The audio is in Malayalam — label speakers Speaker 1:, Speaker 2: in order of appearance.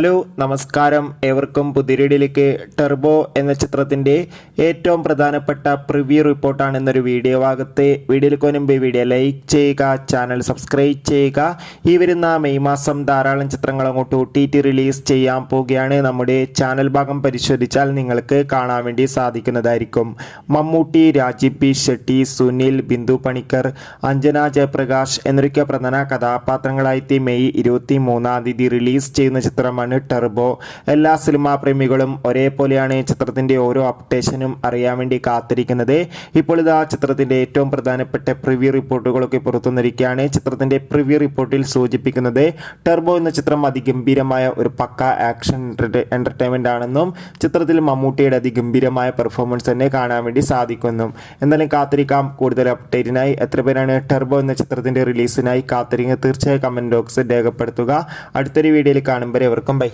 Speaker 1: ഹലോ നമസ്കാരം, ഏവർക്കും പുതിയൊരിടിലേക്ക്. ടെർബോ എന്ന ചിത്രത്തിൻ്റെ ഏറ്റവും പ്രധാനപ്പെട്ട പ്രിവ്യൂ റിപ്പോർട്ടാണ് എന്നൊരു വീഡിയോ ഭാഗത്ത്. വീഡിയോയിലേക്ക് മുൻപ് വീഡിയോ ലൈക്ക് ചെയ്യുക, ചാനൽ സബ്സ്ക്രൈബ് ചെയ്യുക. ഈ വരുന്ന മെയ് മാസം ധാരാളം ചിത്രങ്ങൾ അങ്ങോട്ട് OTT റിലീസ് ചെയ്യാൻ പോവുകയാണ്. നമ്മുടെ ചാനൽ ഭാഗം പരിശോധിച്ചാൽ നിങ്ങൾക്ക് കാണാൻ വേണ്ടി സാധിക്കുന്നതായിരിക്കും. മമ്മൂട്ടി, രാജീവ് പി ഷെട്ടി, സുനിൽ, ബിന്ദു പണിക്കർ, അഞ്ജന ജയപ്രകാശ് എന്നൊക്കെ പ്രധാന കഥാപാത്രങ്ങളായിട്ട് മെയ് 23 റിലീസ് ചെയ്യുന്ന ചിത്രം ടെർബോ. എല്ലാ സിനിമാ പ്രേമികളും ഒരേപോലെയാണ് ചിത്രത്തിന്റെ ഓരോ അപ്ഡേഷനും അറിയാൻ വേണ്ടി കാത്തിരിക്കുന്നത്. ഇപ്പോൾ ഇതാ ചിത്രത്തിന്റെ ഏറ്റവും പ്രധാനപ്പെട്ട പ്രിവ്യൂ റിപ്പോർട്ടുകളൊക്കെ പുറത്തുവന്നിരിക്കുകയാണ്. ചിത്രത്തിന്റെ പ്രിവ്യൂ റിപ്പോർട്ടിൽ സൂചിപ്പിക്കുന്നത് ടെർബോ എന്ന ചിത്രം അതിഗംഭീരമായ ഒരു പക്ക ആക്ഷൻ എന്റർടൈൻമെന്റ് ആണെന്നും ചിത്രത്തിൽ മമ്മൂട്ടിയുടെ അതിഗംഭീരമായ പെർഫോമൻസ് തന്നെ കാണാൻ വേണ്ടി സാധിക്കുമെന്നും. എന്തായാലും കാത്തിരിക്കാം കൂടുതൽ അപ്ഡേറ്റിനായി. എത്ര പേരാണ് ടെർബോ എന്ന ചിത്രത്തിന്റെ റിലീസിനായി കാത്തിരിക്കുന്നത്? തീർച്ചയായും കമന്റ് ബോക്സിൽ രേഖപ്പെടുത്തുക. അടുത്തൊരു വീഡിയോയിൽ കാണുമ്പോൾ എവർക്കും ബൈ.